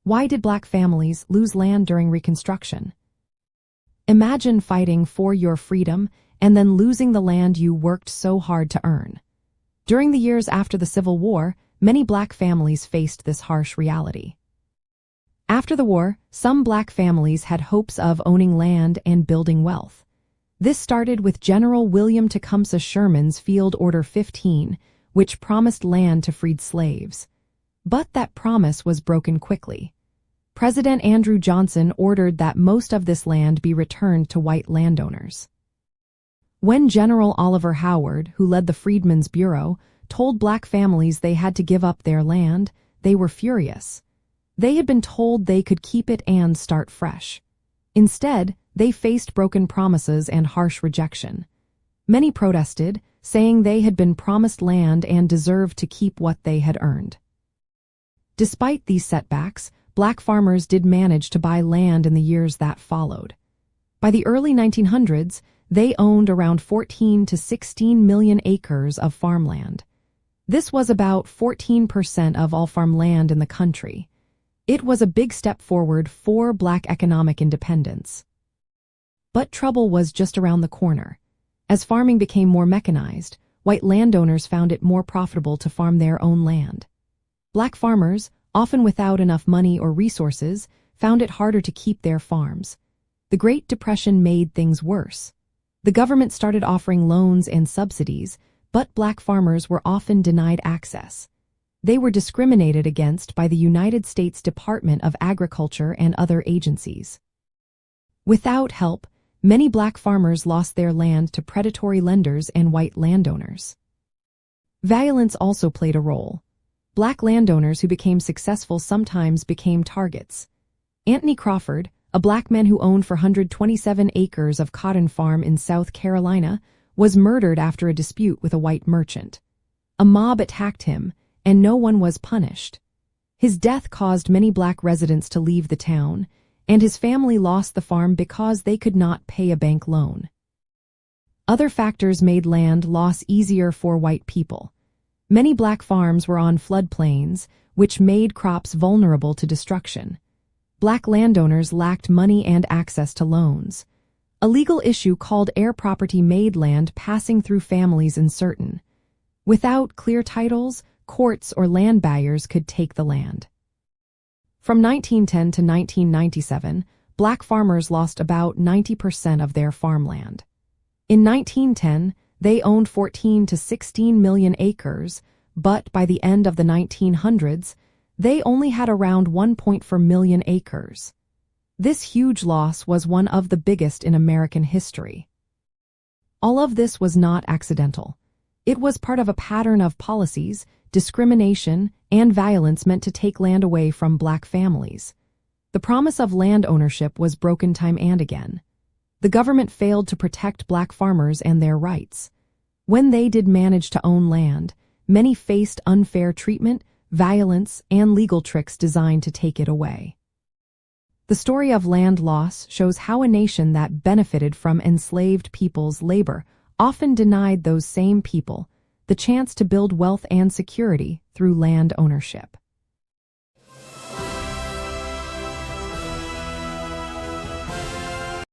Why did black families lose land during Reconstruction? Imagine fighting for your freedom and then losing the land you worked so hard to earn. During the years after the Civil War, many black families faced this harsh reality. After the war, some black families had hopes of owning land and building wealth. This started with General William Tecumseh Sherman's Field Order 15, which promised land to freed slaves. But that promise was broken quickly. President Andrew Johnson ordered that most of this land be returned to white landowners. When General Oliver Howard, who led the Freedmen's Bureau, told black families they had to give up their land, they were furious. They had been told they could keep it and start fresh. Instead, they faced broken promises and harsh rejection. Many protested, saying they had been promised land and deserved to keep what they had earned. Despite these setbacks, black farmers did manage to buy land in the years that followed. By the early 1900s, they owned around 14 to 16 million acres of farmland. This was about 14% of all farmland in the country. It was a big step forward for black economic independence. But trouble was just around the corner. As farming became more mechanized, white landowners found it more profitable to farm their own land. Black farmers, often without enough money or resources, found it harder to keep their farms. The Great Depression made things worse. The government started offering loans and subsidies, but black farmers were often denied access. They were discriminated against by the United States Department of Agriculture and other agencies. Without help, many black farmers lost their land to predatory lenders and white landowners. Violence also played a role. Black landowners who became successful sometimes became targets. Anthony Crawford, a black man who owned 427 acres of cotton farm in South Carolina, was murdered after a dispute with a white merchant. A mob attacked him, and no one was punished. His death caused many black residents to leave the town, and his family lost the farm because they could not pay a bank loan. Other factors made land loss easier for white people. Many black farms were on floodplains, which made crops vulnerable to destruction. Black landowners lacked money and access to loans. A legal issue called heir property made land passing through families uncertain. Without clear titles, courts or land buyers could take the land. From 1910 to 1997, black farmers lost about 90% of their farmland. In 1910, they owned 14 to 16 million acres, but by the end of the 1900s, they only had around 1.4 million acres. This huge loss was one of the biggest in American history. All of this was not accidental. It was part of a pattern of policies, discrimination, and violence meant to take land away from black families. The promise of land ownership was broken time and again. The government failed to protect black farmers and their rights. When they did manage to own land, many faced unfair treatment, violence, and legal tricks designed to take it away. The story of land loss shows how a nation that benefited from enslaved people's labor often denied those same people the chance to build wealth and security through land ownership.